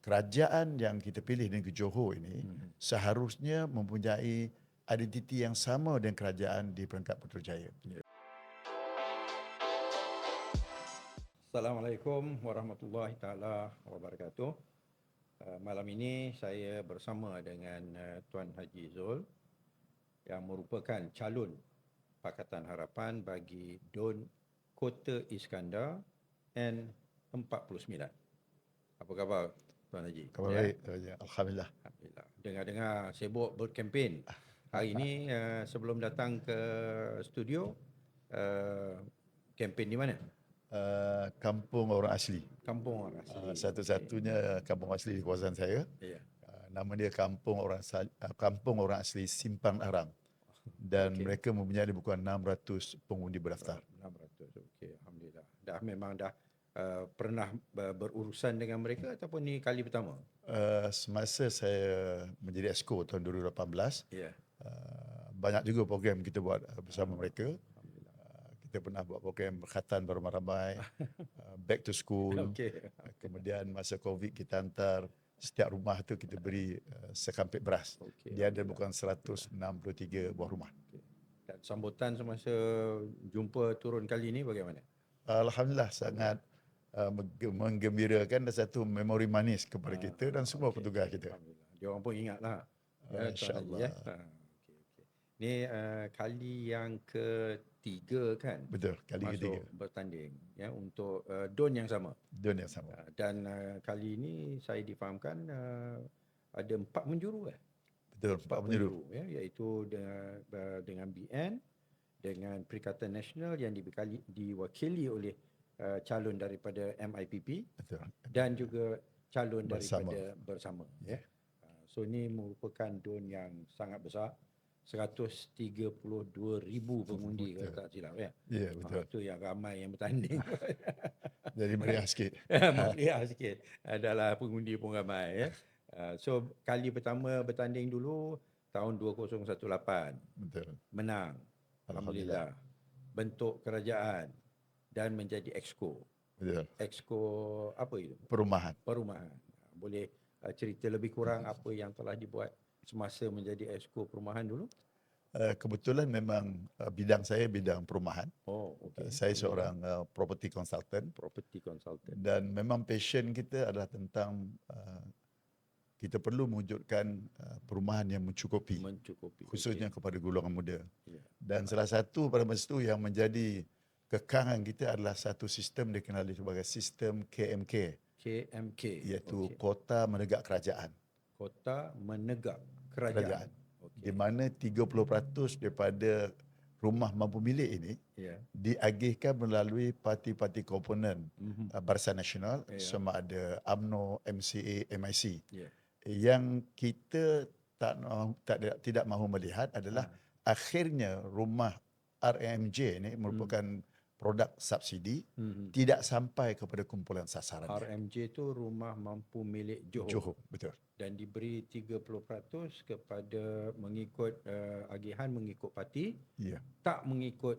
kerajaan yang kita pilih negeri Johor ini seharusnya mempunyai identiti yang sama dengan kerajaan di Peringkat Putrajaya. Assalamualaikum warahmatullahi taala wabarakatuh. Malam ini saya bersama dengan Tuan Haji Zul yang merupakan calon Pakatan Harapan bagi DUN Kota Iskandar N49. Apa khabar Tuan Haji? Khabar baik, ya? Alhamdulillah. Alhamdulillah. Dengar-dengar sibuk berkempen. Hari ini sebelum datang ke studio, kempen di mana? Kampung orang asli. Kampung orang asli. Satu-satunya kampung asli di kawasan saya. Ya. Nama dia Kampung Orang Asli Simpang Arang. Dan mereka mempunyai lebih kurang 600 pengundi berdaftar. 600. Okey, alhamdulillah. Memang dah pernah berurusan dengan mereka ataupun ni kali pertama? Semasa saya menjadi exco tahun 2018, Ya. banyak juga program kita buat bersama mereka. Kita pernah buat program berkhatan beramai-ramai, back to school. Kemudian masa COVID kita hantar setiap rumah tu kita beri sekampit beras. Dia ada bukan 163 buah rumah. Dan sambutan semasa jumpa turun kali ini bagaimana? Alhamdulillah sangat menggembirakan dan satu memori manis kepada kita dan semua petugas kita. Dia orang pun ingatlah. InsyaAllah. Ini kali yang ketiga kan? Betul, kali ketiga. Bertanding ya untuk DUN yang sama. DUN yang sama. Dan kali ini saya difahamkan ada 4 penjuru Betul, 4 penjuru ya, iaitu dengan BN, dengan Perikatan Nasional yang diwakili oleh calon daripada MIPP. Betul. Dan juga calon daripada bersama ya. So ini merupakan DUN yang sangat besar. 132,000 pengundi kalau tak silap ya. Ya, betul. Itu yang ramai yang bertanding. Jadi meriah sikit. Meriah sikit. Adalah pengundi pun ramai ya. So kali pertama bertanding dulu tahun 2018. Betul. Menang. Alhamdulillah. Bentuk kerajaan dan menjadi exco. Betul. Exco apa itu? Perumahan. Boleh cerita lebih kurang apa yang telah dibuat semasa menjadi exco perumahan dulu? Kebetulan memang bidang saya bidang perumahan. Saya seorang property consultant. Dan memang passion kita adalah tentang kita perlu mewujudkan perumahan yang mencukupi. Khususnya kepada golongan muda. Dan salah satu pada masa itu yang menjadi kekangan kita adalah satu sistem dikenali sebagai sistem KMK. Iaitu Kota Menegak Kerajaan. Kota Menegak Kerajaan. Di mana 30% daripada rumah mampu milik ini diagihkan melalui parti-parti komponen Barisan Nasional, sama ada UMNO, MCA, MIC. Yang kita tidak mahu melihat adalah akhirnya rumah RMJ ini merupakan produk subsidi tidak sampai kepada kumpulan sasaran. RMJ itu rumah mampu milik Johor. Betul. Dan diberi 30% kepada mengikut agihan mengikut parti, tak mengikut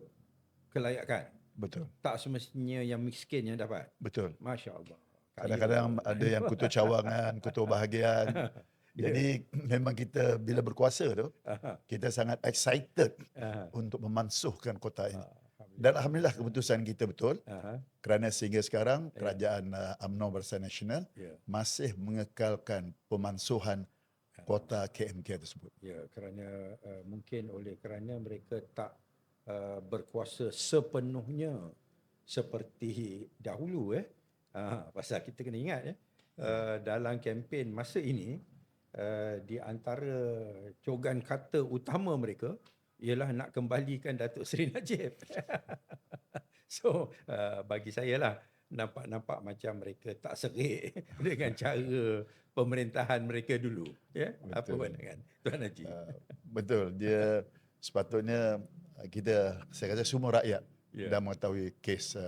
kelayakan. Betul. Tak semestinya yang miskin yang dapat. Betul. Masya-Allah. Kadang-kadang ada yang kutu cawangan, kutu bahagian. Jadi memang kita bila berkuasa tu, kita sangat excited untuk memansuhkan kota ini. Dan alhamdulillah keputusan kita betul. Kerana sehingga sekarang kerajaan UMNO Barisan Nasional masih mengekalkan pemansuhan kota KMK tersebut. Ya, kerana mungkin kerana mereka tak berkuasa sepenuhnya seperti dahulu pasal kita kena ingat dalam kempen masa ini di antara cogan kata utama mereka ialah nak kembalikan Datuk Seri Najib. So bagi saya lah nampak macam mereka tak serik dengan cara pemerintahan mereka dulu. Ya, apa pandangan Tuan Haji? Betul, dia sepatutnya saya rasa semua rakyat dah mengetahui kes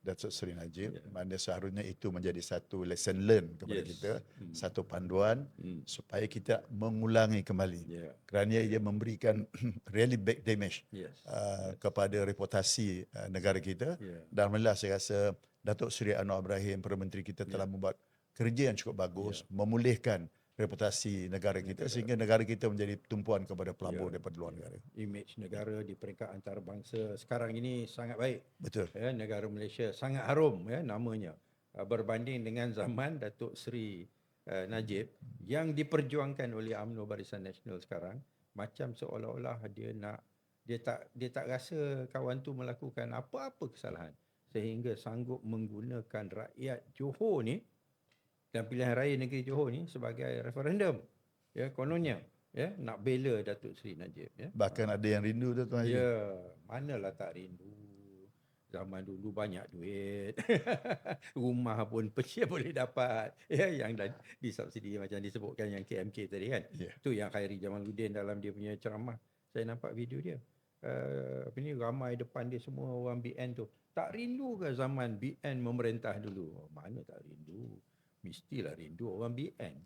Datuk Seri Najib. Mana seharusnya itu menjadi satu lesson learn kepada kita, satu panduan supaya kita mengulangi kembali. Kerana ia memberikan really big damage kepada reputasi negara kita. Dan alhamdulillah saya rasa Datuk Seri Anwar Ibrahim, Perdana Menteri kita telah membuat kerja yang cukup bagus, memulihkan reputasi negara kita sehingga negara kita menjadi tumpuan kepada pelabur daripada luar negara. Image negara di peringkat antarabangsa sekarang ini sangat baik. Betul. Ya, negara Malaysia sangat harum ya namanya. Berbanding dengan zaman Datuk Seri Najib yang diperjuangkan oleh UMNO Barisan Nasional sekarang, macam seolah-olah dia tak rasa kawan tu melakukan apa-apa kesalahan sehingga sanggup menggunakan rakyat Johor ni dan pilihan raya negeri Johor ni sebagai referendum. Ya, kononnya ya nak bela Datuk Seri Najib ya. Bahkan ada yang rindu tu Tuan Haji. Ya, manalah tak rindu. Zaman dulu banyak duit. Rumah pun boleh dapat. Ya, yang disubsidi macam disebutkan yang KMK tadi kan. Itu yang Khairi Jamaluddin dalam dia punya ceramah. Saya nampak video dia. Ramai depan dia semua orang BN tu. Tak rindu ke zaman BN memerintah dulu? Oh, mana tak rindu? Mestilah rindu orang BN.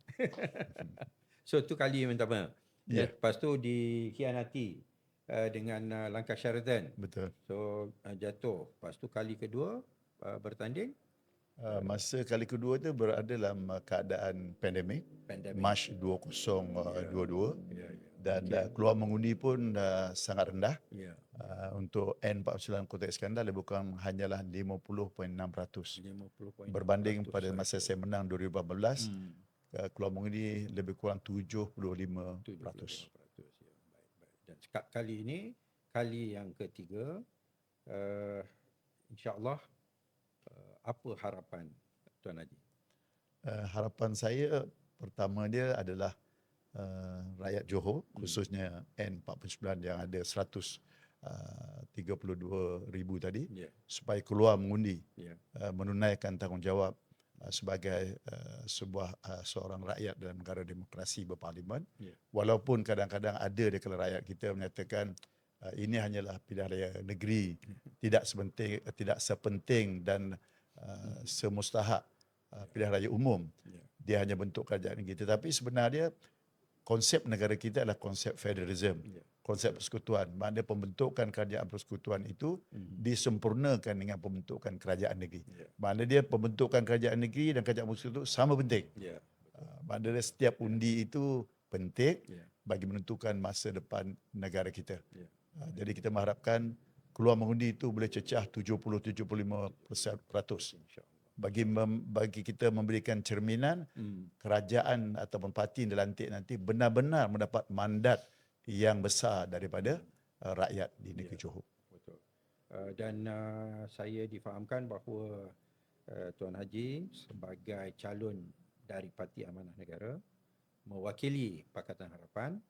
So tu kali yang pertama. Lepas tu dikhianati dengan langkah Sheraton. Betul. So jatuh. Lepas tu kali kedua bertanding. Masa kali kedua tu berada dalam keadaan pandemik. Mac 2022. Dan keluar mengundi pun sangat rendah. Untuk N49 Kota Iskandar lebih kurang hanyalah 50.6%. Berbanding pada masa saya menang 2018, keluar mengundi lebih kurang 75%. Dan kali ini, kali yang ketiga, insya-Allah, apa harapan Tuan Haji? Harapan saya pertama dia adalah rakyat Johor, khususnya N49 yang ada 132,000 tadi, supaya keluar mengundi, menunaikan tanggungjawab sebagai seorang rakyat dalam negara demokrasi berparlimen. Walaupun kadang-kadang ada di kalangan rakyat kita menyatakan ini hanyalah pilihan raya negeri, tidak sepenting dan semustahak pilihan raya umum. Dia hanya bentuk kerajaan negeri. Tetapi sebenarnya konsep negara kita adalah konsep federalism, konsep persekutuan. Maknanya pembentukan kerajaan persekutuan itu disempurnakan dengan pembentukan kerajaan negeri. Maknanya dia pembentukan kerajaan negeri dan kerajaan persekutuan itu sama penting. Maknanya setiap undi itu penting bagi menentukan masa depan negara kita. Jadi kita mengharapkan keluar mengundi itu boleh cecah 70-75%. Bagi kita memberikan cerminan kerajaan ataupun parti yang dilantik nanti benar-benar mendapat mandat yang besar daripada rakyat di negeri Johor. Betul. Dan saya difahamkan bahawa Tuan Haji sebagai calon dari Parti Amanah Negara mewakili Pakatan Harapan,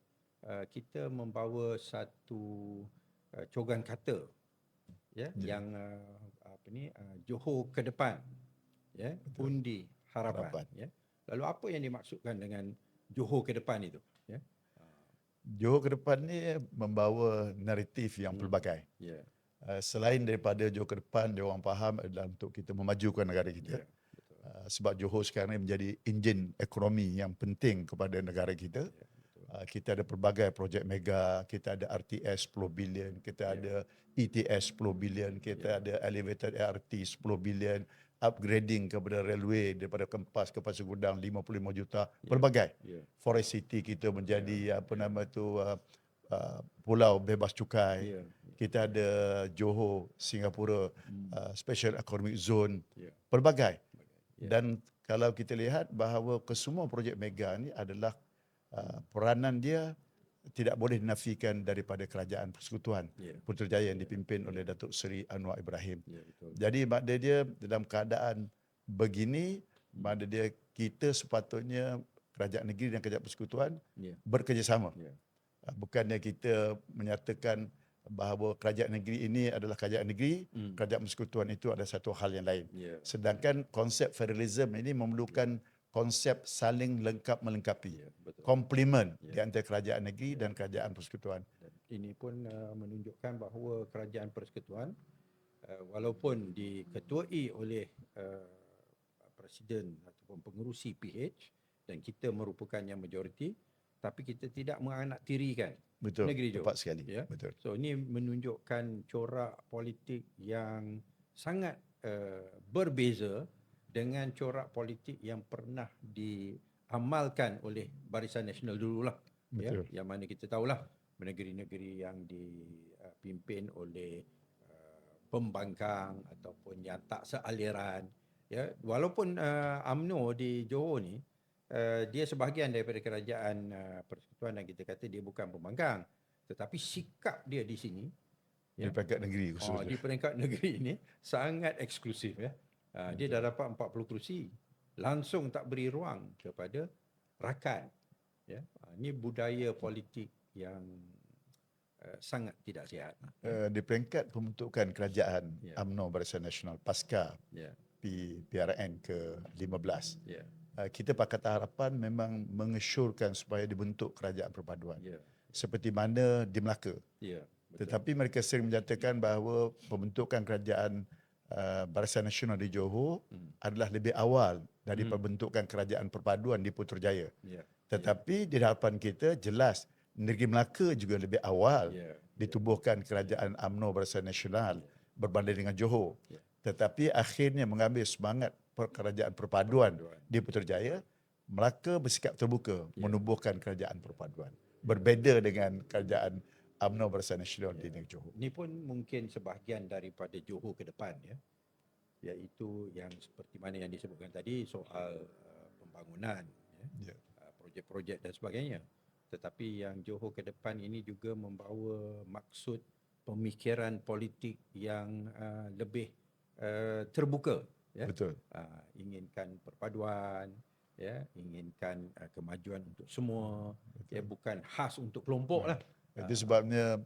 kita membawa satu cogan kata yang Johor ke depan. Undi harapan. Lalu apa yang dimaksudkan dengan Johor ke depan itu? Johor ke depan ni membawa naratif yang pelbagai. Selain daripada Johor ke depan, dia orang faham adalah untuk kita memajukan negara kita. Sebab Johor sekarang ni menjadi enjin ekonomi yang penting kepada negara kita. Kita ada pelbagai projek mega, kita ada RTS 10 bilion, kita ada ETS 10 bilion, kita ada elevated ART 10 bilion, upgrading kepada railway daripada Kempas ke Pasir Gudang 55 juta, pelbagai. Forest City kita menjadi pulau bebas cukai. Kita ada Johor, Singapura, Special Economic Zone, pelbagai. Dan kalau kita lihat bahawa kesemua projek mega ni adalah peranan dia tidak boleh dinafikan daripada kerajaan persekutuan Putrajaya yang dipimpin oleh Datuk Seri Anwar Ibrahim. Jadi makna dia dalam keadaan begini, makna dia kita sepatutnya kerajaan negeri dan kerajaan persekutuan bekerjasama. Bukannya kita menyatakan bahawa kerajaan negeri ini adalah kerajaan negeri, kerajaan persekutuan itu adalah satu hal yang lain. Sedangkan konsep federalism ini memerlukan konsep saling lengkap melengkapi, komplement di antara kerajaan negeri dan kerajaan persekutuan. Ini pun menunjukkan bahawa kerajaan persekutuan walaupun diketuai oleh presiden ataupun pengerusi PH dan kita merupakan yang majoriti, tapi kita tidak menganaktirikan negeri Johor. Tepat sekali. Betul. So ini menunjukkan corak politik yang sangat berbeza dengan corak politik yang pernah diamalkan oleh Barisan Nasional dululah. Ya, Betul. yang mana kita tahulah negeri-negeri yang dipimpin oleh pembangkang ataupun yang tak sealiran. Ya, walaupun UMNO di Johor ni dia sebahagian daripada kerajaan persekutuan dan kita kata dia bukan pembangkang, tetapi sikap dia di sini Di peringkat negeri khususnya. di peringkat negeri ini sangat eksklusif ya. Dia dah dapat 40 kerusi. Langsung tak beri ruang kepada rakan. Ya. Ini budaya politik yang sangat tidak sihat. Di peringkat pembentukan kerajaan Ya. UMNO Barisan Nasional pasca Ya. PRN ke-15, Ya. kita Pakatan Harapan memang mengesyorkan supaya dibentuk kerajaan perpaduan. Ya. Seperti mana di Melaka. Ya. Betul. Tetapi mereka sering menyatakan bahawa pembentukan kerajaan Barisan Nasional di Johor adalah lebih awal dari pembentukan kerajaan perpaduan di Putrajaya. Ya. Tetapi di hadapan kita jelas negeri Melaka juga lebih awal Ya. ditubuhkan kerajaan UMNO Barisan Nasional berbanding dengan Johor. Ya. Tetapi akhirnya mengambil semangat kerajaan perpaduan di Putrajaya, Melaka bersikap terbuka menubuhkan kerajaan perpaduan. Berbeza dengan kerajaan UMNO Barisan Nasional di negeri Johor. Ini pun mungkin sebahagian daripada Johor ke depan ya. Iaitu yang seperti mana yang disebutkan tadi soal pembangunan ya. Projek-projek dan sebagainya. Tetapi yang Johor ke depan ini juga membawa maksud pemikiran politik yang lebih terbuka ya. Betul. Inginkan perpaduan ya, inginkan kemajuan untuk semua. Betul. Ya, bukan khas untuk kelompok lah. Itu sebabnya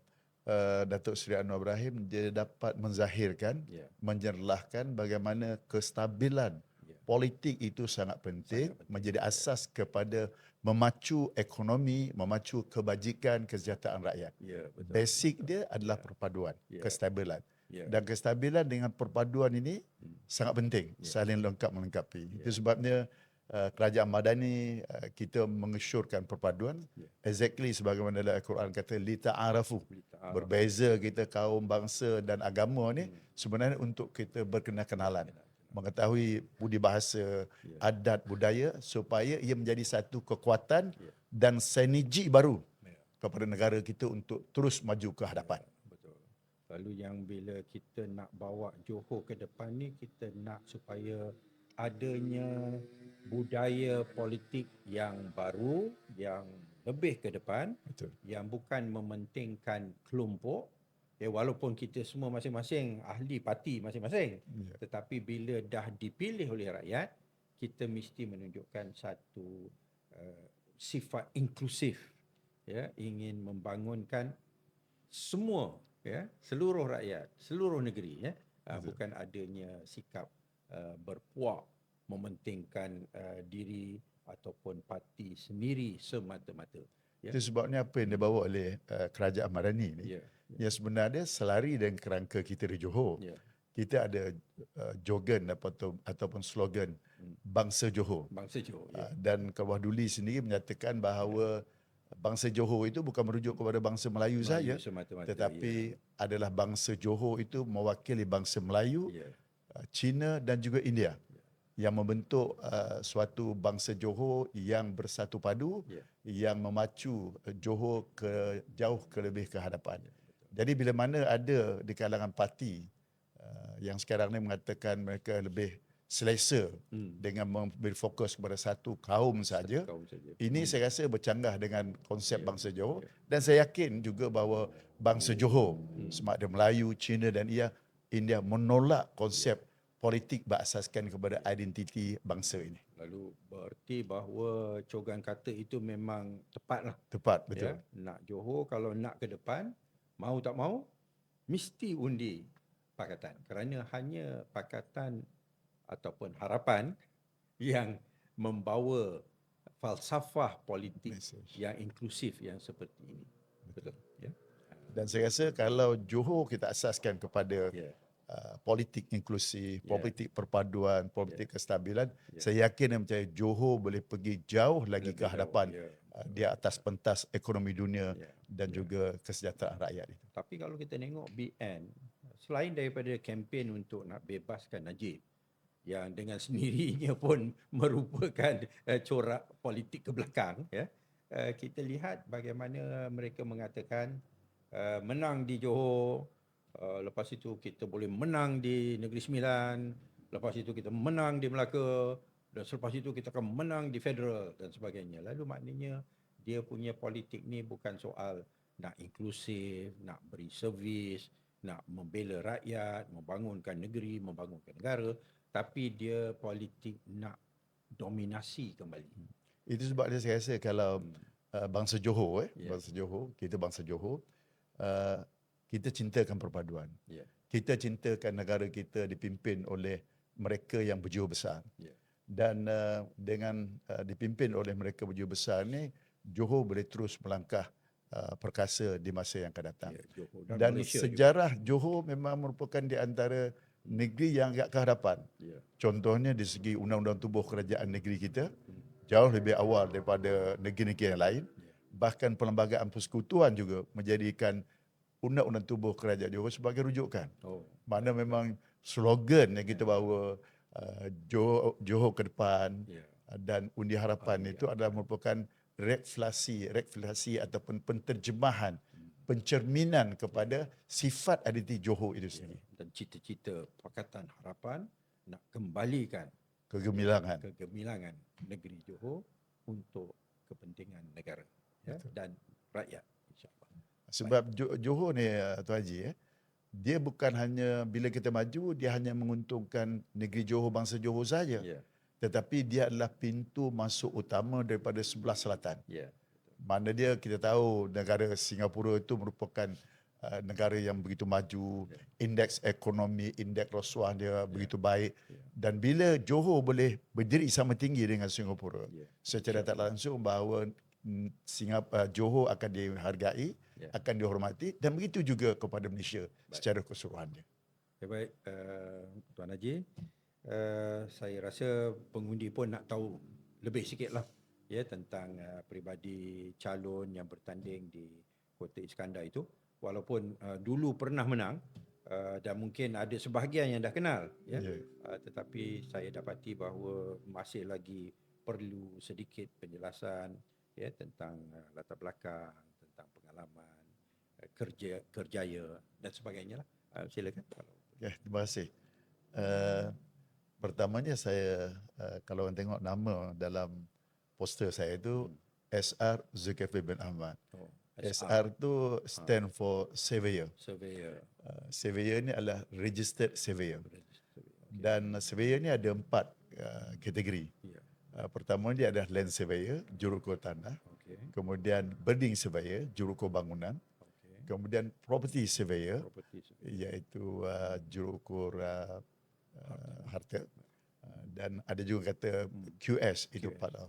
Datuk Seri Anwar Ibrahim dia dapat menzahirkan, menjerlahkan bagaimana kestabilan politik itu sangat penting, menjadi asas kepada memacu ekonomi, memacu kebajikan, kesejahteraan rakyat. Ya, betul. Basic dia adalah perpaduan, kestabilan. Ya. Dan kestabilan dengan perpaduan ini sangat penting, saling lengkap melengkapi. Itu sebabnya kerajaan madani kita mengesyorkan perpaduan, exactly sebagaimana dalam Al-Quran kata li ta'arafu. Berbeza kita kaum, bangsa dan agama ni sebenarnya untuk kita berkenal-kenalan, mengetahui budi bahasa, adat, budaya supaya ia menjadi satu kekuatan dan sinergi baru kepada negara kita untuk terus maju ke hadapan. Betul. Lalu yang bila kita nak bawa Johor ke depan ni, kita nak supaya adanya budaya politik yang baru, yang lebih ke depan. Betul. Yang bukan mementingkan kelompok. Ya, walaupun kita semua masing-masing ahli parti masing-masing, tetapi bila dah dipilih oleh rakyat, kita mesti menunjukkan satu sifat inklusif, ya, ingin membangunkan semua, ya, seluruh rakyat, seluruh negeri, ya, bukan adanya sikap berpuak, mementingkan diri ataupun parti sendiri semata-mata. Ya. Itu sebabnya apa yang dibawa oleh kerajaan Madani ni, yang sebenarnya selari dengan kerangka kita di Johor. Kita ada jogan ataupun slogan Bangsa Johor. Bangsa Johor. Dan Kawah Duli sendiri menyatakan bahawa bangsa Johor itu bukan merujuk kepada bangsa Melayu saja, tetapi adalah bangsa Johor itu mewakili bangsa Melayu, Cina dan juga India, yang membentuk suatu bangsa Johor yang bersatu padu, yang memacu Johor jauh lebih ke hadapan. Jadi bila mana ada di kalangan parti yang sekarang ni mengatakan mereka lebih selesa dengan memberi fokus kepada satu kaum saja, ini saya rasa bercanggah dengan konsep bangsa Johor, dan saya yakin juga bahawa bangsa Johor, sama ada Melayu, Cina dan India menolak konsep politik berasaskan kepada identiti bangsa ini. Lalu berarti bahawa cogan kata itu memang tepatlah. Tepat, betul. Ya, nak Johor kalau nak ke depan, mau tak mau, mesti undi Pakatan. Kerana hanya Pakatan ataupun Harapan yang membawa falsafah politik yang inklusif yang seperti ini. Betul. Ya. Dan saya rasa kalau Johor kita asaskan kepada politik inklusif, politik perpaduan, politik kestabilan, saya yakin dan percaya Johor boleh pergi jauh lagi ke hadapan di atas pentas ekonomi dunia dan juga kesejahteraan rakyat itu. Tapi kalau kita tengok BN, selain daripada kempen untuk nak bebaskan Najib, yang dengan sendirinya pun merupakan corak politik ke belakang, ya. Kita lihat bagaimana mereka mengatakan menang di Johor, lepas itu kita boleh menang di Negeri Sembilan, lepas itu kita menang di Melaka, dan selepas itu kita akan menang di federal dan sebagainya. Lalu maknanya dia punya politik ni bukan soal nak inklusif, nak beri servis, nak membela rakyat, membangunkan negeri, membangunkan negara, tapi dia politik nak dominasi kembali. Itu sebab dia saya rasa kalau bangsa Johor, Ya. bangsa Johor, kita bangsa Johor, kita cintakan perpaduan. Ya. Kita cintakan negara kita dipimpin oleh mereka yang berjiwa besar. Ya. Dan dengan dipimpin oleh mereka berjiwa besar ni, Johor boleh terus melangkah perkasa di masa yang akan datang. Ya, Johor dan Dan Malaysia sejarah Johor memang merupakan di antara negeri yang agak ke hadapan. Ya. Contohnya di segi undang-undang tubuh kerajaan negeri kita, jauh lebih awal daripada negeri-negeri yang lain. Bahkan Perlembagaan Persekutuan juga menjadikan undang-undang tubuh kerajaan Johor sebagai rujukan. Mana memang slogan yang kita bawa, Johor ke depan, dan Undi Harapan itu adalah merupakan refleksi ataupun penterjemahan, pencerminan kepada sifat identiti Johor itu sendiri. Dan cita-cita Pakatan Harapan nak kembalikan kegemilangan negeri Johor untuk kepentingan negara, ya, dan rakyat, insya-Allah. Sebab Johor ni, Tuan Haji, dia bukan hanya bila kita maju, dia hanya menguntungkan negeri Johor, bangsa Johor saja. Ya. Tetapi dia adalah pintu masuk utama daripada sebelah selatan. Ya. Mana dia kita tahu negara Singapura itu merupakan negara yang begitu maju, indeks ekonomi, indeks rasuah dia begitu baik. Dan bila Johor boleh berdiri sama tinggi dengan Singapura, secara tak langsung bahawa Johor akan dihargai, akan dihormati, dan begitu juga kepada Malaysia secara keseluruhannya. Baik, Tuan Haji, saya rasa pengundi pun nak tahu lebih sikitlah, ya, tentang peribadi calon yang bertanding di Kota Iskandar itu. Walaupun dulu pernah menang, dan mungkin ada sebahagian yang dah kenal, ya. Tetapi saya dapati bahawa masih lagi perlu sedikit penjelasan, ya, tentang latar belakang, tentang pengalaman, kerjaya dan sebagainya lah. Silakan. Okay, terima kasih. Pertamanya saya, kalau orang tengok nama dalam poster saya itu SR Zulkifli bin Ahmad. SR tu stand for Surveyor. Surveyor ni adalah Registered Surveyor. Dan Surveyor ni ada 4 kategori. Pertama dia adalah Land Surveyor, jurukur tanah. Kemudian Building Surveyor, jurukur bangunan. Kemudian Property Surveyor, iaitu jurukur harta. Dan ada juga kata QS, itu part of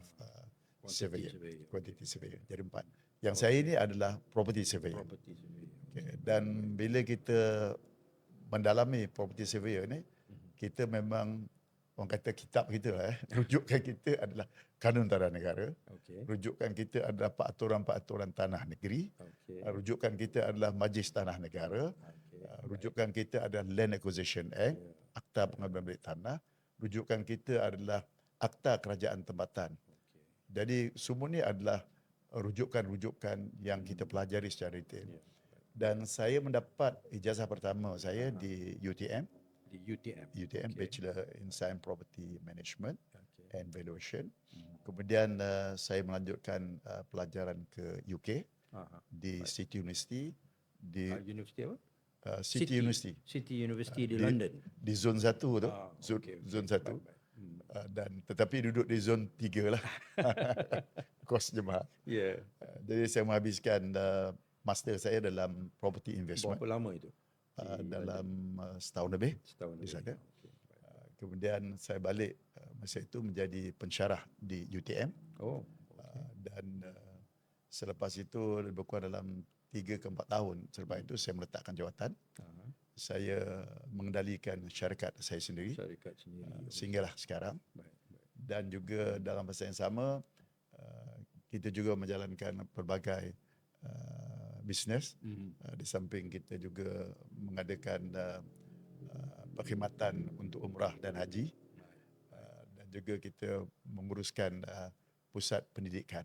Surveyor, Quantity Surveyor. Jadi 4. Yang saya ini adalah Property Surveyor. Okay. Dan bila kita mendalami Property Surveyor ni, kita memang, orang kata kitab kita lah, rujukan kita adalah Kanun Tanah Negara. Rujukan kita adalah peraturan-peraturan tanah negeri. Rujukan kita adalah Majlis Tanah Negara. Rujukan kita adalah Land Acquisition Act, Akta Pengambilan Bilik Tanah. Rujukan kita adalah Akta Kerajaan Tempatan. Jadi semua ni adalah rujukan-rujukan yang kita pelajari secara detail. Dan saya mendapat ijazah pertama saya di UTM. UTM, Bachelor in Science Property Management and Valuation. Kemudian saya melanjutkan pelajaran ke UK di City University. University apa? City University. City University di London. Di zon 1 tu. Zon 1. Dan tetapi duduk di zon 3 lah. Kos jemaah. Jadi saya menghabiskan master saya dalam property investment. Berapa lama itu? Dalam setahun lebih di sana. Kemudian saya balik masa itu menjadi pensyarah di UTM. Dan selepas itu lebih kurang dalam 3 ke 4 tahun selepas itu saya meletakkan jawatan. Saya mengendalikan syarikat saya sendiri. Sehinggalah sekarang. Dan juga dalam masa yang sama kita juga menjalankan pelbagai bisnes. Di samping kita juga mengadakan perkhidmatan untuk umrah dan haji. juga kita menguruskan pusat pendidikan.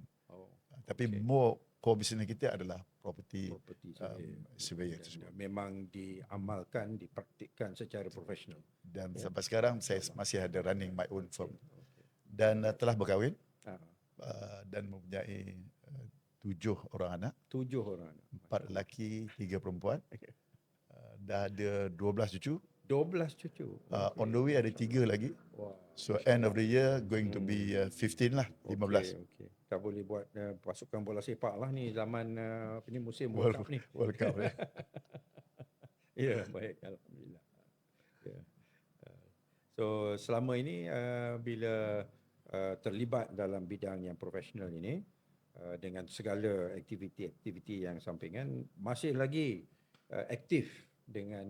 Tapi okey. more core business kita adalah property Property surveyor dan tersebut. memang diamalkan, dipraktikkan secara profesional. Dan sampai sekarang saya masih ada running my own firm. Dan telah berkahwin dan mempunyai 7 orang anak, 7 orang. 4 lelaki, 3 perempuan. Dah ada 12 cucu. 12 cucu. On the way ada 3 lagi. Wah. So end of the year going to be 15 lah, 15. Okey. Tak boleh buat pasukan bola sepak lah ni zaman musim World Cup ni. World Cup ya. Ya, baik, alhamdulillah. Ya. So selama ini bila terlibat dalam bidang yang profesional ini dengan segala aktiviti-aktiviti yang sampingan, masih lagi aktif dengan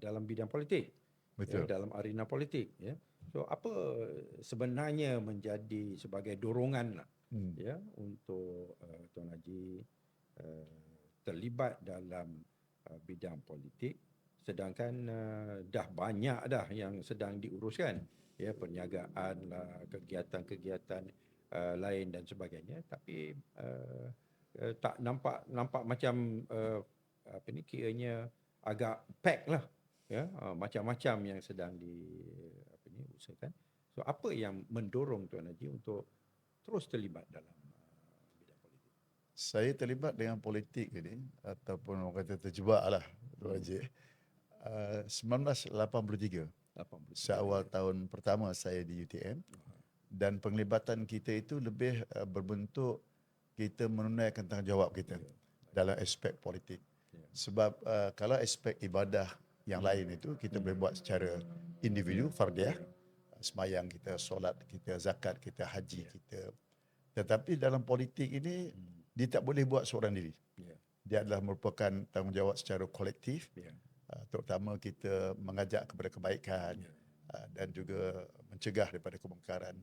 dalam bidang politik. Betul. Ya, dalam arena politik, ya. So apa sebenarnya menjadi sebagai dorongan lah, ya, untuk Tuan Haji terlibat dalam bidang politik, sedangkan dah banyak dah yang sedang diuruskan, ya, perniagaan lah, kegiatan-kegiatan lain dan sebagainya, tapi tak nampak macam apa ni, kiranya agak pack lah, ya, macam-macam yang sedang diusahakan. So apa yang mendorong Tuan Haji untuk terus terlibat dalam bidang politik? Saya terlibat dengan politik ini ataupun orang kata terjebak lah Tuan Haji. 1983. Seawal tahun pertama saya di UTM, dan penglibatan kita itu lebih berbentuk kita menunaikan tanggungjawab kita dalam aspek politik. Sebab kalau aspek ibadah yang lain itu kita boleh buat secara individu, fardiah, semayang kita, solat kita, zakat kita, haji kita. Tetapi dalam politik ini dia tak boleh buat seorang diri. Dia adalah merupakan tanggungjawab secara kolektif. Terutama kita mengajak kepada kebaikan dan juga mencegah daripada kemungkaran,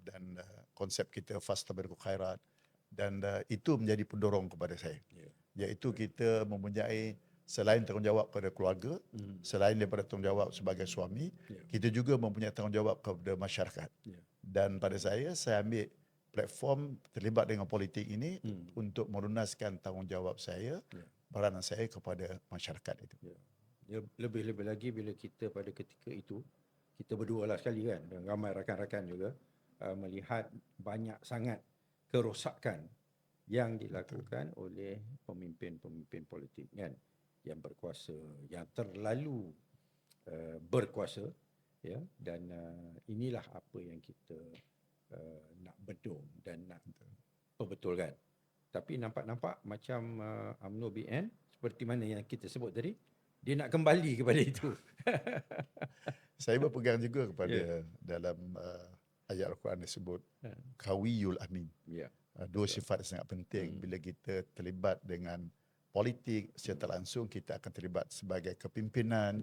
dan konsep kita fastabiqul khairat, dan itu menjadi pendorong kepada saya, iaitu kita mempunyai selain tanggungjawab kepada keluarga, selain daripada tanggungjawab sebagai suami, kita juga mempunyai tanggungjawab kepada masyarakat. Dan pada saya ambil platform terlibat dengan politik ini untuk melunaskan tanggungjawab saya, peranan saya kepada masyarakat itu. Lebih-lebih lagi bila kita pada ketika itu, kita berdua lah sekali kan, dan ramai rakan-rakan juga, melihat banyak sangat kerosakan yang dilakukan oleh pemimpin-pemimpin politik kan, yang berkuasa, yang terlalu berkuasa, ya, dan inilah apa yang kita nak bedung dan nak perbetulkan. Tapi nampak-nampak macam UMNO BN seperti mana yang kita sebut tadi, dia nak kembali kepada itu. Saya berpegang juga kepada dalam ayat Al-Quran disebut Qawiyul Amin. Dua sifat sangat penting bila kita terlibat dengan politik secara langsung, kita akan terlibat sebagai kepimpinan.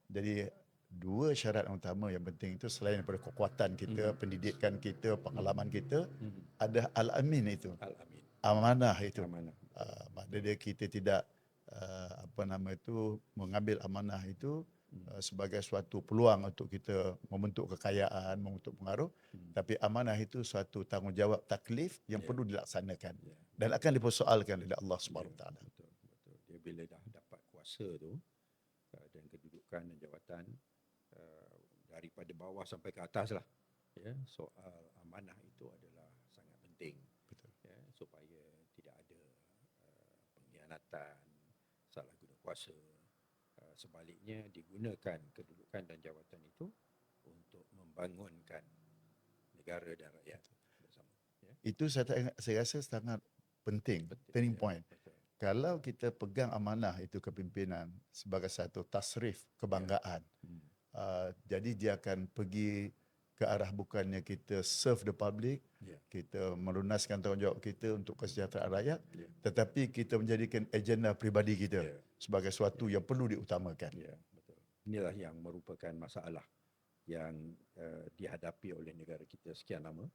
Jadi dua syarat yang utama yang penting itu, selain daripada kekuatan kita, pendidikan kita, pengalaman kita, ada Al-Amin itu. Amanah itu. Maknanya kita tidak mengambil amanah itu sebagai suatu peluang untuk kita membentuk kekayaan, membentuk pengaruh, tapi amanah itu suatu tanggungjawab taklif yang perlu dilaksanakan dan akan dipersoalkan oleh Allah Subhanahu Wa Taala. Betul. Dia bila dah dapat kuasa tu dan kedudukan dan jawatan, daripada bawah sampai ke atas lah, ya, soal amanah itu adalah sangat penting. Betul. Ya, supaya tidak ada pengkhianatan, salah guna kuasa. Sebaliknya digunakan kedudukan dan jawatan itu untuk membangunkan negara dan rakyat bersama. Ya. Itu saya rasa sangat penting, turning point. Betul. Kalau kita pegang amanah itu kepimpinan sebagai satu tasrif kebanggaan, jadi dia akan pergi ke arah bukannya kita serve the public, kita melunaskan tanggungjawab kita untuk kesejahteraan rakyat, tetapi kita menjadikan agenda pribadi kita sebagai sesuatu yang perlu diutamakan. Betul. Inilah yang merupakan masalah yang dihadapi oleh negara kita sekian lama,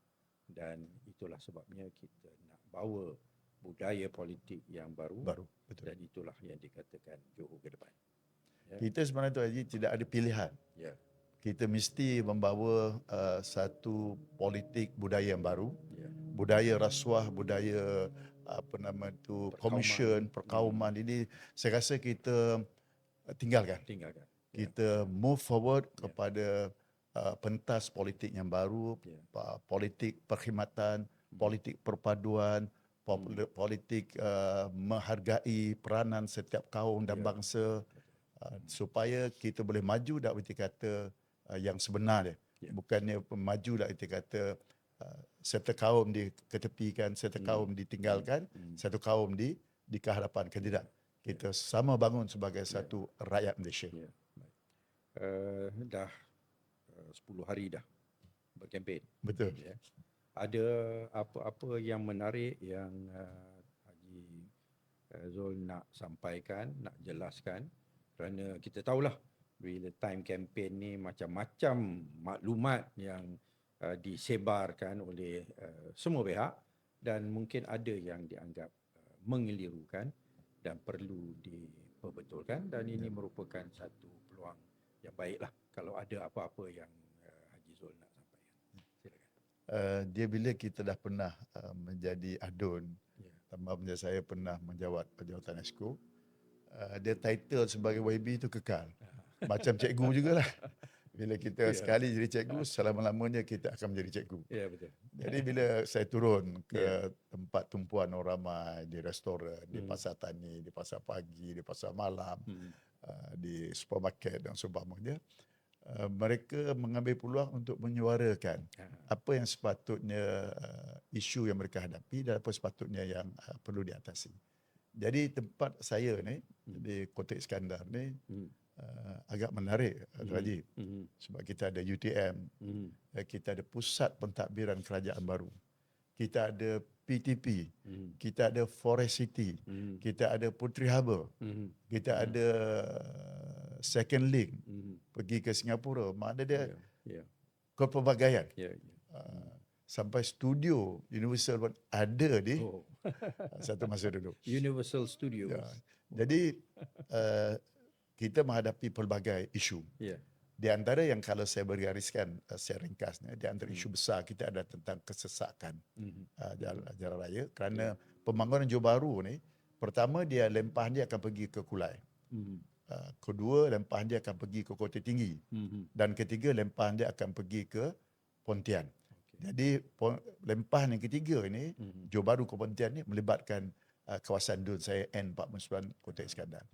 dan itulah sebabnya kita nak bawa budaya politik yang baru. Betul. Dan itulah yang dikatakan Johor ke depan. Kita sebenarnya Tuan Haji tidak ada pilihan. kita mesti membawa satu politik budaya yang baru, Ya. budaya rasuah, budaya apa nama itu komision, perkauman ini saya rasa kita tinggalkan. Tinggalkan. Kita move forward kepada pentas politik yang baru, politik perkhidmatan, politik perpaduan, politik menghargai peranan setiap kaum dan bangsa supaya kita boleh maju dak erti kata yang sebenar dia. Bukannya maju dak erti kata satu kaum diketepikan, satu kaum ditinggalkan, satu kaum di kehadapan. Tidak. Kita sama bangun sebagai satu rakyat Malaysia. Dah 10 hari dah berkempen. Betul. Ya. Ada apa-apa yang menarik yang Haji Zul nak sampaikan, nak jelaskan? Kerana kita tahulah bila time campaign ni macam-macam maklumat yang disebarkan oleh semua pihak dan mungkin ada yang dianggap mengelirukan dan perlu diperbetulkan dan ini merupakan satu peluang yang baiklah kalau ada apa-apa yang Haji Zul nak sampaikan. Silakan. Dia bila kita dah pernah menjadi adun, tambahnya saya pernah menjawat jawatan Exco, dia title sebagai YB itu kekal. Macam cikgu jugalah. Bila kita sekali jadi cikgu, selama-lamanya kita akan menjadi cikgu. Ya, betul. Jadi bila saya turun ke tempat tumpuan orang ramai, di restoran, di pasar tani, di pasar pagi, di pasar malam, di supermarket dan seumpamanya, mereka mengambil peluang untuk menyuarakan apa yang sepatutnya isu yang mereka hadapi dan apa sepatutnya yang perlu diatasi. Jadi tempat saya ni di Kota Iskandar ni agak menarik, Raji. Sebab kita ada UTM, kita ada Pusat Pentadbiran Kerajaan Baru, kita ada PTP, kita ada Forest City, kita ada Puteri Harbour, kita ada Second Link, pergi ke Singapura. Maknanya dia kepelbagaian. Sampai studio Universal pun ada di satu masa dulu. Universal Studios. Jadi kita menghadapi pelbagai isu. Di antara yang kalau saya bergariskan secara ringkasnya, di antara isu besar kita ada tentang kesesakan jalan raya. Kerana pembangunan Johor Bahru ni, pertama dia lempahan dia akan pergi ke Kulai. Kedua, lempahan dia akan pergi ke Kota Tinggi. Dan ketiga, lempahan dia akan pergi ke Pontian. Jadi lempahan yang ketiga ini, Johor Bahru ke Pontian ni melibatkan kawasan dun saya N49 Kota Iskandar.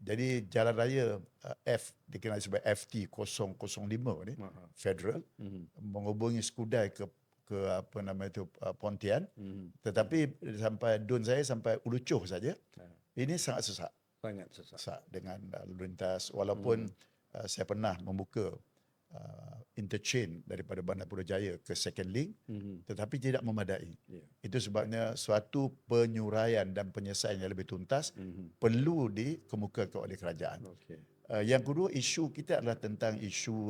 Jadi jalan raya F dikenali sebagai FT 005 ni federal menghubungi Skudai ke apa nama itu Pontian, tetapi sampai dun saya sampai Ulucuh saja. Ini sangat sesak. Sangat sesak dengan lalu lintas walaupun saya pernah membuka interchange daripada Bandar Purujaya ke Second Link, tetapi tidak memadai. Itu sebabnya suatu penyuraian dan penyelesaian yang lebih tuntas perlu dikemukakan oleh kerajaan. Yang kedua, isu kita adalah tentang isu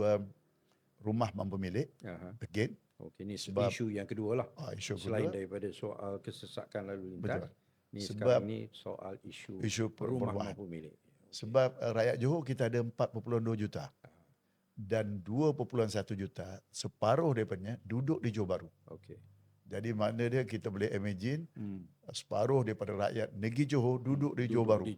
rumah mampu milik. Again. Ini sebab isu yang kedua lah. Isu Selain kedua, daripada soal kesesakan lalu lintas. Ini sebab sekarang ni soal isu rumah perumahan. mampu milik. Sebab rakyat Johor kita ada 4.2 juta. Dan 2.1 juta, separuh daripadanya duduk di Johor Bahru. Jadi makna dia kita boleh imagine separuh daripada rakyat negeri Johor duduk di Johor Bahru.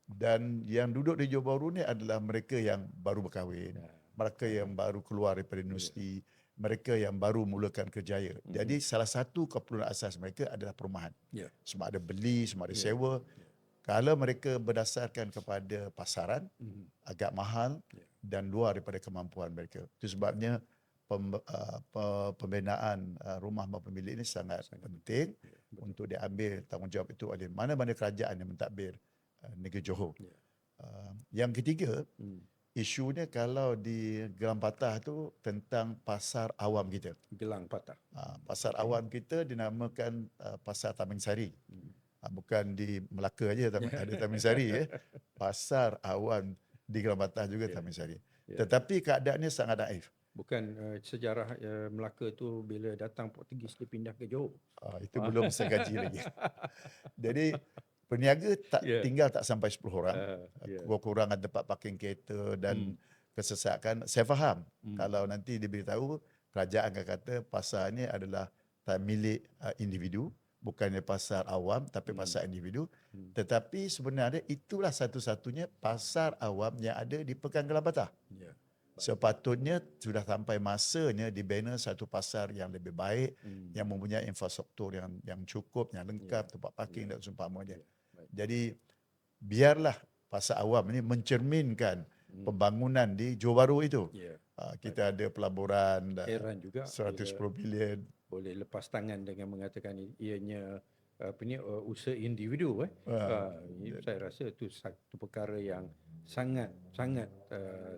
Dan yang duduk di Johor Bahru ni adalah mereka yang baru berkahwin, mereka yang baru keluar daripada universiti, mereka yang baru mulakan kerjaya. Jadi salah satu keperluan asas mereka adalah perumahan. Semua ada beli, semua ada sewa. Kalau mereka berdasarkan kepada pasaran, agak mahal dan luar daripada kemampuan mereka. Itu sebabnya pembinaan rumah mampu milik ini sangat penting untuk diambil tanggungjawab itu oleh mana-mana kerajaan yang mentadbir negeri Johor. Yang ketiga, isunya kalau di Gelang Patah tu tentang pasar awam kita. Gelang Patah. Pasar awam kita dinamakan Pasar Taming Sari. Bukan di Melaka aja ada Taming Sari. Pasar awam di Gelang Patah juga Taming Sari. Tetapi keadaannya sangat naif. Bukan sejarah Melaka tu bila datang Portugis dia pindah ke Johor. Itu belum segaji lagi. Jadi peniaga tinggal tak sampai 10 orang. Kurang-kurang ada tempat parking kereta dan kesesakan. Saya faham kalau nanti diberitahu kerajaan akan kata pasar ni adalah milik individu, bukannya pasar awam tapi pasar individu. Tetapi sebenarnya itulah satu-satunya pasar awam yang ada di Pekan Gelabata. Ya. Sepatutnya sudah sampai masanya dibina satu pasar yang lebih baik, yang mempunyai infrastruktur yang cukup, yang lengkap, tempat parking dan seumpamanya. Jadi biarlah pasar awam ini mencerminkan pembangunan di Johor Bahru itu. Kita ada pelaburan Heran juga 110 bilion. boleh lepas tangan dengan mengatakan ianya usaha individu ini saya rasa itu satu perkara yang sangat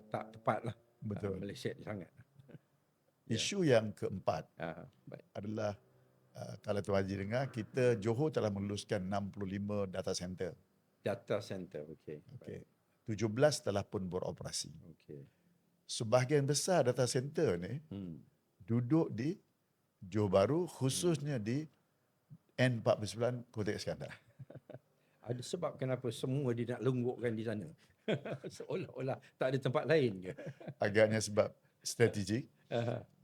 tak tepat lah. Betul. Meleset sangat. Isu yang keempat Baik. adalah kalau Tuan Haji dengar, kita Johor telah meluluskan 65 data center. Data center, okey. Okey. 17 telah pun beroperasi. Okey. Sebahagian besar data center ni duduk di Johor Bahru, khususnya di N49 Kota Iskandar. Ada sebab kenapa semua dia nak lenggukkan di sana? Seolah-olah tak ada tempat lain ke? Agaknya sebab strategik.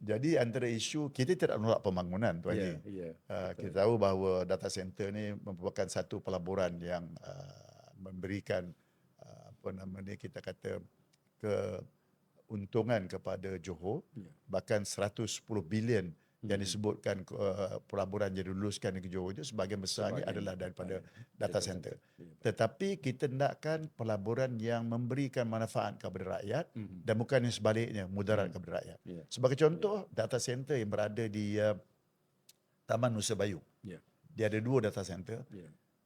Jadi antara isu, kita tidak menolak pembangunan, Tuan Haji. Kita tahu bahawa data center ni merupakan satu pelaburan yang memberikan kita kata keuntungan kepada Johor. Bahkan 110 bilion yang disebutkan pelaburan yang diluluskan ke Johor itu sebahagian besarnya adalah daripada data center. Tetapi kita nakkan pelaburan yang memberikan manfaat kepada rakyat dan bukan yang sebaliknya, mudarat kepada rakyat. Sebagai contoh, data center yang berada di Taman Nusa Bayu. Dia ada 2 data center.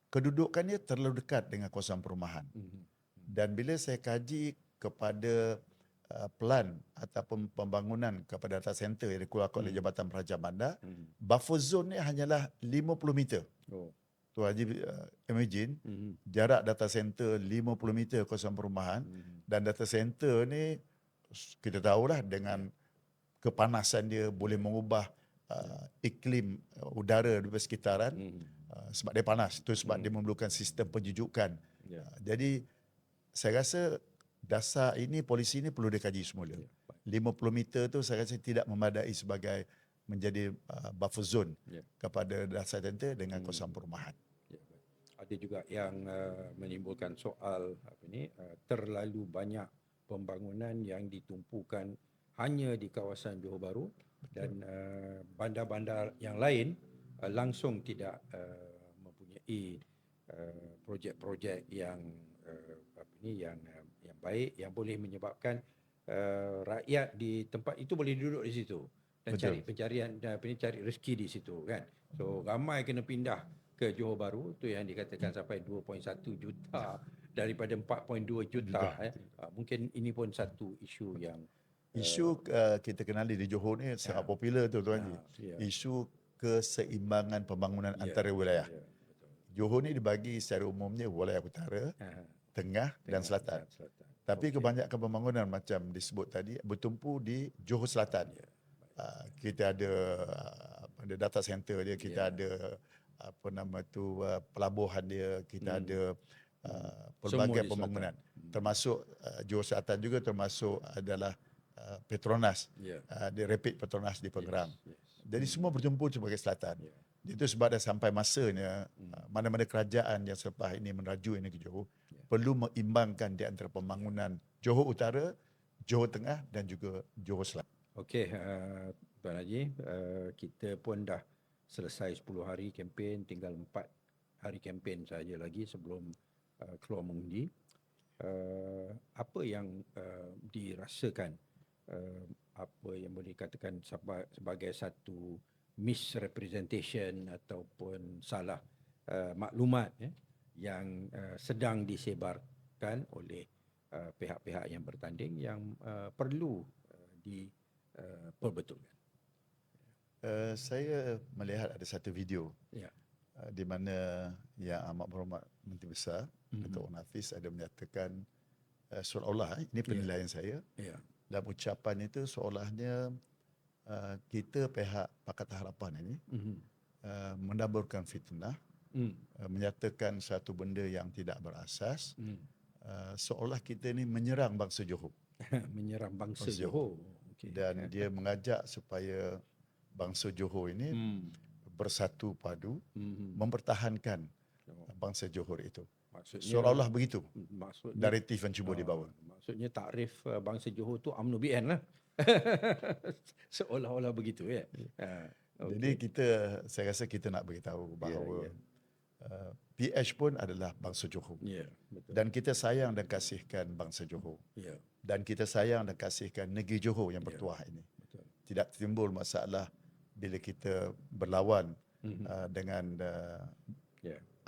Kedudukannya terlalu dekat dengan kawasan perumahan. Dan bila saya kaji kepada pelan ataupun pembangunan kepada data center yang dikeluarkan oleh Jabatan Perancang Bandar, buffer zone ni hanyalah 50 meter. Tuan Haji imagine, jarak data center 50 meter kawasan perumahan, dan data center ni kita tahulah dengan kepanasan dia boleh mengubah iklim udara di persekitaran, sebab dia panas. Itu sebab dia memerlukan sistem penyejukan. Jadi saya rasa dasar ini, polisi ini perlu dikaji semula. 50 meter tu saya rasa tidak memadai sebagai menjadi buffer zone kepada data center dengan kawasan perumahan. Ada juga yang menimbulkan soal terlalu banyak pembangunan yang ditumpukan hanya di kawasan Johor Bahru dan bandar-bandar yang lain langsung tidak mempunyai projek-projek yang yang baik, yang boleh menyebabkan rakyat di tempat itu boleh duduk di situ dan cari pencarian cari rezeki di situ kan. So ramai kena pindah ke Johor Bahru, tu yang dikatakan sampai 2.1 juta daripada 4.2 juta. Mungkin ini pun satu isu yang isu kita kenali di Johor ni sangat popular tu Tuan Haji. Isu keseimbangan pembangunan antara wilayah. Johor ni dibagi secara umumnya wilayah utara, tengah dan selatan. Tapi kebanyakan pembangunan macam disebut tadi bertumpu di Johor Selatan. Kita ada data center dia, kita ada pelabuhan dia, kita ada pelbagai pembangunan. Termasuk Johor Selatan juga termasuk adalah Petronas, di Rapid Petronas di Pengerang. Jadi semua bertumpu sebagai selatan. Itu sebab dah sampai masanya mana-mana kerajaan yang selepas ini menraju ini ke Johor perlu mengimbangkan di antara pembangunan Johor Utara, Johor Tengah dan juga Johor Selatan. Okey, Tuan Haji, kita pun dah selesai 10 hari kempen, tinggal 4 hari kempen saja lagi sebelum keluar mengundi. Apa yang dirasakan, apa yang boleh dikatakan sebagai satu misrepresentation ataupun salah maklumat yang sedang disebarkan oleh pihak-pihak yang bertanding yang perlu diperbetulkan? Saya melihat ada satu video di mana Yang Amat Berhormat Menteri Besar Datuk Nafis ada menyatakan seolah-olah, ini penilaian saya, dalam ucapan itu seolahnya kita pihak Pakatan Harapan ini mendaburkan fitnah, menyatakan satu benda yang tidak berasas, seolah kita ini menyerang bangsa Johor. Menyerang bangsa Bangsa Johor. Okey. Dan dia mengajak supaya bangsa Johor ini bersatu padu mempertahankan bangsa Johor itu. Maksudnya Seolah-olah begitu maksudnya naratif yang cuba dibawa. maksudnya takrif bangsa Johor tu UMNO BN lah. Seolah-olah begitu ya. Jadi saya rasa kita nak beritahu bahawa PH pun adalah bangsa Johor. Betul. Dan kita sayang dan kasihkan bangsa Johor. Dan kita sayang dan kasihkan negeri Johor yang bertuah ini. Betul. Tidak timbul masalah bila kita berlawan dengan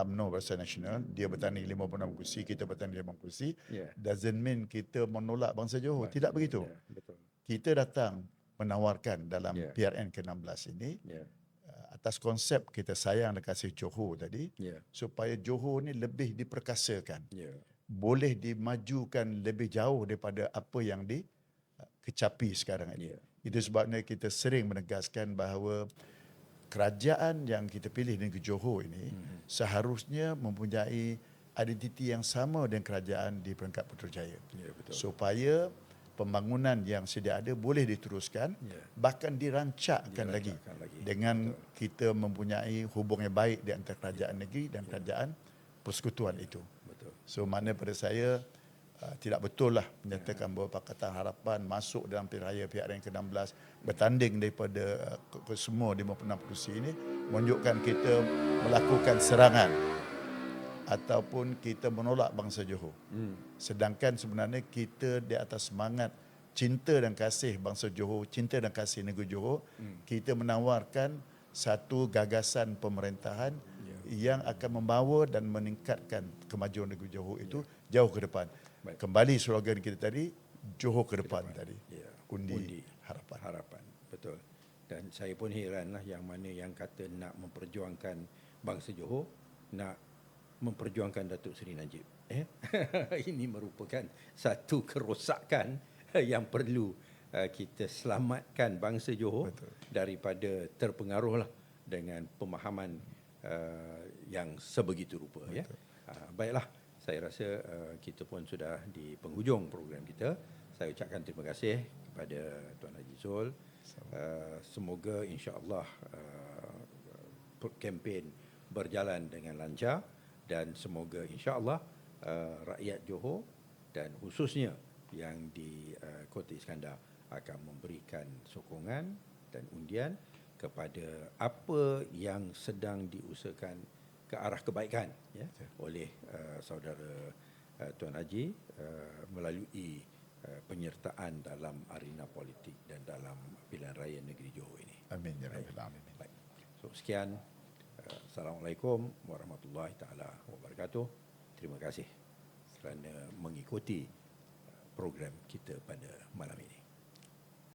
UMNO Barisan Nasional, dia bertanding 56 kursi, kita bertanding 5 kursi. Doesn't mean kita menolak bangsa Johor. Tidak begitu. Betul. Kita datang menawarkan dalam PRN ke-16 ini atas konsep kita sayang dan kasih Johor tadi, supaya Johor ni lebih diperkasakan. Boleh dimajukan lebih jauh daripada apa yang dikecapi sekarang ini. Itu sebabnya kita sering menegaskan bahawa kerajaan yang kita pilih di negeri Johor ini seharusnya mempunyai identiti yang sama dengan kerajaan di Peringkat Putrajaya. Supaya pembangunan yang sedia ada boleh diteruskan, bahkan dirancangkan lagi dengan kita mempunyai hubungan yang baik di antara kerajaan negeri dan kerajaan persekutuan itu. So makna pada saya tidak betul lah menyatakan bahawa Pakatan Harapan masuk dalam pilihan raya PRN ke-16 bertanding daripada semua 56 kursi ini menunjukkan kita melakukan serangan ataupun kita menolak bangsa Johor. Sedangkan sebenarnya kita di atas semangat cinta dan kasih bangsa Johor, cinta dan kasih negeri Johor, kita menawarkan satu gagasan pemerintahan yang akan membawa dan meningkatkan kemajuan negeri Johor itu jauh ke depan. Kembali slogan kita tadi, Johor ke depan tadi. Undi harapan. Betul. Dan saya pun heranlah yang mana yang kata nak memperjuangkan bangsa Johor, nak memperjuangkan Datuk Seri Najib. Ini merupakan satu kerosakan yang perlu kita selamatkan bangsa Johor daripada terpengaruhlah dengan pemahaman yang sebegitu rupa. Baiklah, saya rasa kita pun sudah di penghujung program kita. Saya ucapkan terima kasih kepada Tuan Haji Zul. Semoga insya-Allah kempen berjalan dengan lancar dan semoga insya-Allah rakyat Johor dan khususnya yang di Kota Iskandar akan memberikan sokongan dan undian kepada apa yang sedang diusahakan ke arah kebaikan oleh saudara Tuan Haji melalui penyertaan dalam arena politik dan dalam pilihan raya negeri Johor ini. Amin ya rabbal alamin. Baik. So sekian. Assalamualaikum warahmatullahi taala wabarakatuh. Terima kasih kerana mengikuti program kita pada malam ini.